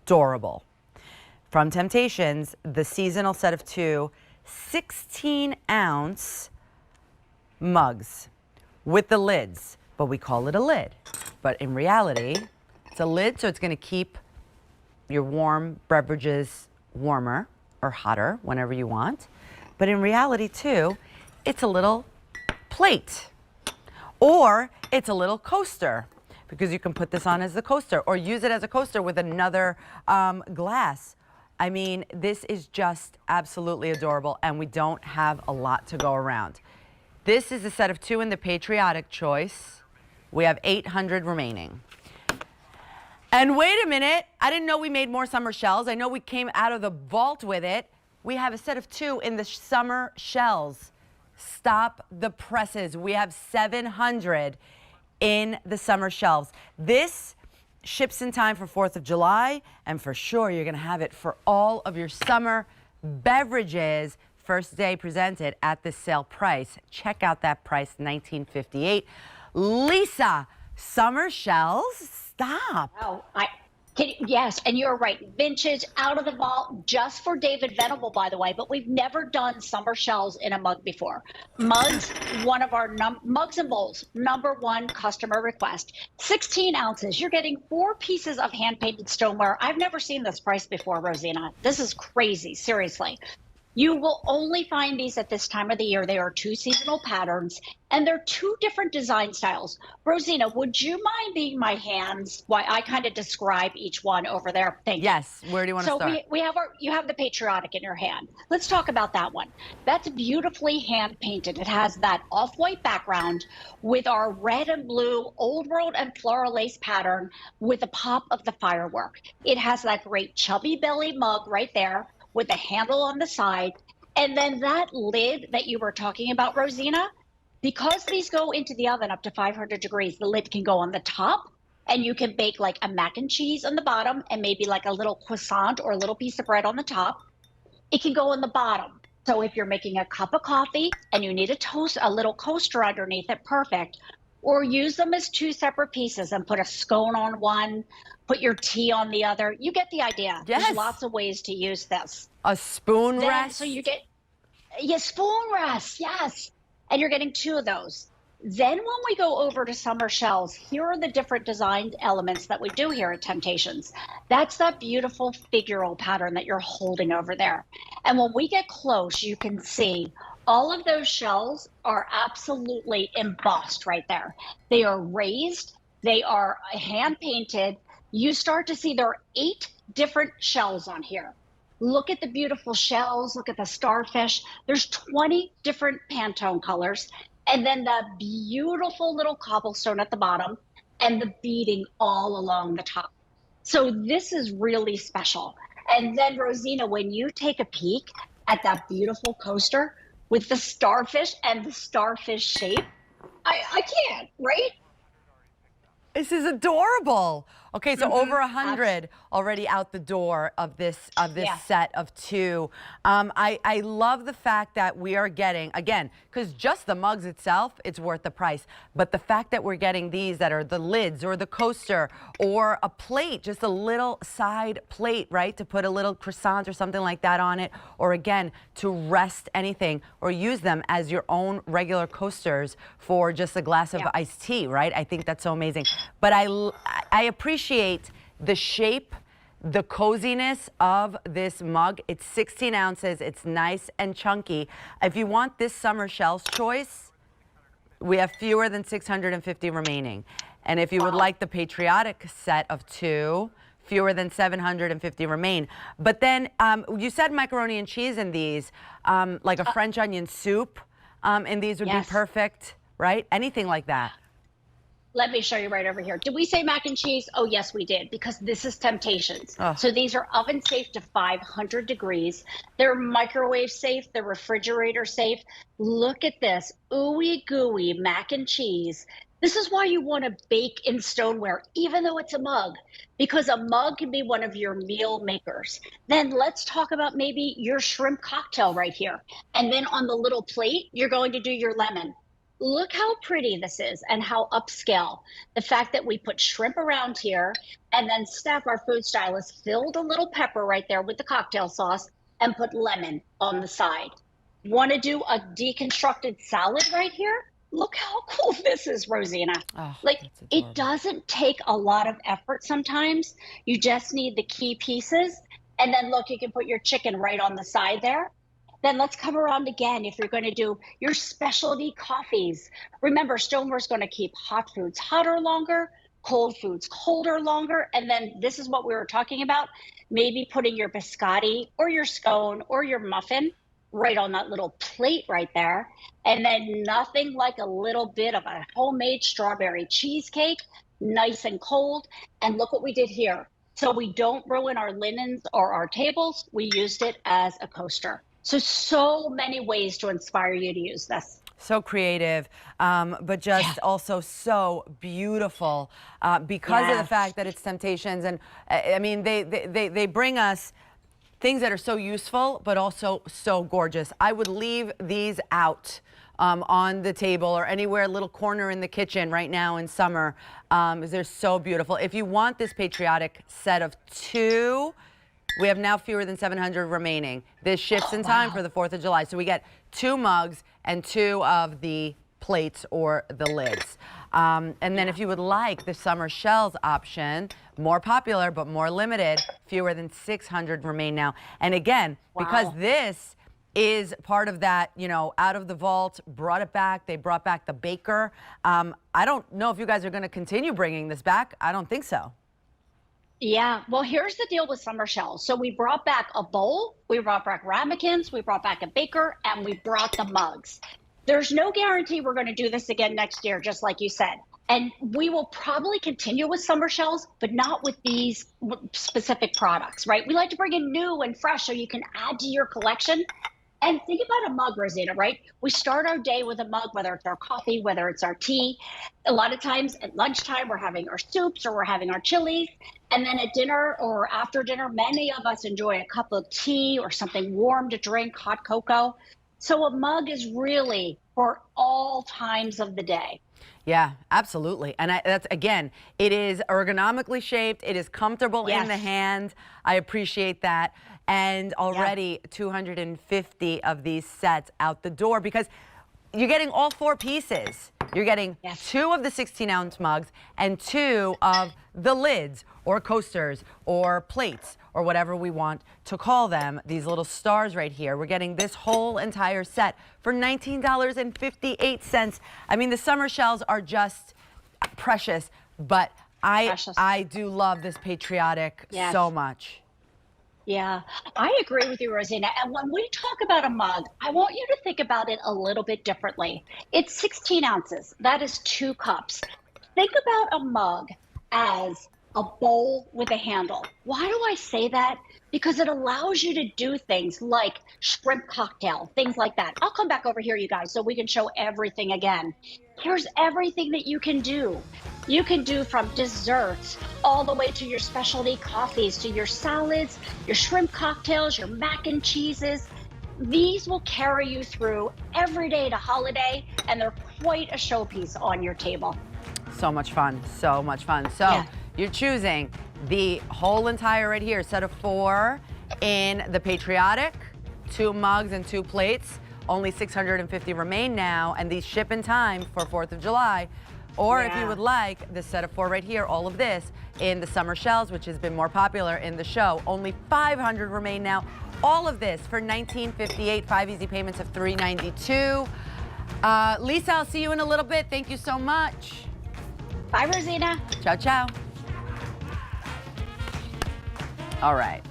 adorable. From Temp-tations, the seasonal set of 2 16-ounce mugs with the lids, but we call it a lid. But in reality, it's a lid, so it's going to keep your warm beverages warmer or hotter whenever you want. But in reality, too, it's a little plate, or it's a little coaster, because you can put this on as a coaster or use it as a coaster with another glass. I mean, this is just absolutely adorable, and we don't have a lot to go around. This is a set of 2 in the patriotic choice. We have 800 remaining. And wait a minute, I didn't know we made more summer shells. I know we came out of the vault with it. We have a set of 2 in the summer shells. Stop the presses. We have 700 in the summer shelves. This ships in time for 4th of July, and for sure you're gonna have it for all of your summer beverages. First day presented at the sale price. Check out that price, $19.58. Lisa, summer shells, stop. Oh, yes, and you're right. Vintage, out of the vault, just for David Venable, by the way. But we've never done summer shells in a mug before. Mugs, one of our mugs and bowls, #1 customer request. 16 ounces. You're getting 4 pieces of hand-painted stoneware. I've never seen this price before, Rosina. This is crazy, seriously. You will only find these at this time of the year. They are 2 seasonal patterns, and they're 2 different design styles. Rosina, would you mind being my hands while I kind of describe each one over there? Thank you. Yes, where do you want to start? So you have the patriotic in your hand. Let's talk about that one. That's beautifully hand painted. It has that off-white background with our red and blue old world and floral lace pattern with a pop of the firework. It has that great chubby belly mug right there with a handle on the side. And then that lid that you were talking about, Rosina, because these go into the oven up to 500 degrees, the lid can go on the top, and you can bake like a mac and cheese on the bottom and maybe like a little croissant or a little piece of bread on the top. It can go on the bottom. So if you're making a cup of coffee and you need a little coaster underneath it, perfect. Or use them as 2 separate pieces and put a scone on one, put your tea on the other. You get the idea. Yes. There's lots of ways to use this. A spoon rest? So you get, spoon rest, yes. And you're getting 2 of those. Then when we go over to summer shells, here are the different design elements that we do here at Temp-tations. That's that beautiful figural pattern that you're holding over there. And when we get close, you can see all of those shells are absolutely embossed right there. They are raised, they are hand painted. You start to see there are 8 different shells on here. Look at the beautiful shells, look at the starfish. There's 20 different Pantone colors. And then the beautiful little cobblestone at the bottom and the beading all along the top. So this is really special. And then Rosina, when you take a peek at that beautiful coaster with the starfish and the starfish shape, I can't, right? This is adorable. Okay, so over 100 already out the door of this set of 2. I love the fact that we are getting, again, because just the mugs itself, it's worth the price. But the fact that we're getting these that are the lids or the coaster or a plate, just a little side plate, right, to put a little croissant or something like that on it, or again, to rest anything, or use them as your own regular coasters for just a glass of iced tea, right? I think that's so amazing. But I appreciate the shape, the coziness of this mug. It's 16 ounces. It's nice and chunky. If you want this summer shells choice, we have fewer than 650 remaining. And if you would like the patriotic set of 2, fewer than 750 remain. But then you said macaroni and cheese in these, like a French onion soup in these would be perfect, right? Anything like that. Let me show you right over here. Did we say mac and cheese? Oh, yes, we did, because this is Temp-tations. Oh. So these are oven safe to 500 degrees. They're microwave safe. They're refrigerator safe. Look at this ooey gooey mac and cheese. This is why you want to bake in stoneware, even though it's a mug, because a mug can be one of your meal makers. Then let's talk about maybe your shrimp cocktail right here. And then on the little plate, you're going to do your lemon. Look how pretty this is and how upscale. The fact that we put shrimp around here and then Steph, our food stylist, filled a little pepper right there with the cocktail sauce and put lemon on the side. Want to do a deconstructed salad right here? Look how cool this is, Rosina. Oh, Like, that's it adorable. doesn't take a lot of effort sometimes. You just need the key pieces. And then look, you can put your chicken right on the side there. Then let's come around again if you're going to do your specialty coffees. Remember, Stoneware's going to keep hot foods hotter longer, cold foods colder longer. And then this is what we were talking about, maybe putting your biscotti or your scone or your muffin right on that little plate right there. And then nothing like a little bit of a homemade strawberry cheesecake, nice and cold. And look what we did here. So we don't ruin our linens or our tables. We used it as a coaster. So many ways to inspire you to use this. So creative, but just also so beautiful because of the fact that it's Temptations. And I mean, they bring us things that are so useful, but also so gorgeous. I would leave these out on the table or anywhere, little corner in the kitchen right now in summer. They're so beautiful. If you want this patriotic set of 2, we have now fewer than 700 remaining. This shifts in time for the 4th of July. So we get 2 mugs and 2 of the plates or the lids. And then if you would like the summer shells option, more popular but more limited, fewer than 600 remain now. And again, because this is part of that, you know, out of the vault, brought it back. They brought back the baker. I don't know if you guys are going to continue bringing this back. I don't think so. Yeah, well, here's the deal with summer shells. So we brought back a bowl, we brought back ramekins, we brought back a baker, and we brought the mugs. There's no guarantee we're going to do this again next year, just like you said. And we will probably continue with summer shells, but not with these specific products, right? We like to bring in new and fresh so you can add to your collection. And think about a mug, Rosina, right? We start our day with a mug, whether it's our coffee, whether it's our tea. A lot of times at lunchtime, we're having our soups or we're having our chilies. And then at dinner or after dinner, many of us enjoy a cup of tea or something warm to drink, hot cocoa. So a mug is really for all times of the day. Yeah, absolutely. And that's, again, it is ergonomically shaped. It is comfortable in the hand. I appreciate that. And already 250 of these sets out the door because you're getting all 4 pieces. You're getting 2 of the 16-ounce mugs and 2 of the lids or coasters or plates or whatever we want to call them, these little stars right here. We're getting this whole entire set for $19.58. I mean, the summer shells are just precious, but I do love this patriotic so much. Yeah, I agree with you, Rosina. And when we talk about a mug, I want you to think about it a little bit differently. It's 16 ounces. That is 2 cups. Think about a mug as a bowl with a handle. Why do I say that? Because it allows you to do things like shrimp cocktail, things like that. I'll come back over here, you guys, so we can show everything again. Here's everything that you can do. You can do from desserts all the way to your specialty coffees, to your salads, your shrimp cocktails, your mac and cheeses. These will carry you through every day to holiday, and they're quite a showpiece on your table. So much fun, so much fun. So you're choosing the whole entire right here, set of 4 in the patriotic, 2 mugs and 2 plates. Only 650 remain now, and these ship in time for 4th of July. Or if you would like the set of 4 right here, all of this in the summer shells, which has been more popular in the show. Only 500 remain now. All of this for $19.58, 5 easy payments of $392. Lisa, I'll see you in a little bit. Thank you so much. Bye, Rosina. Ciao, ciao. All right.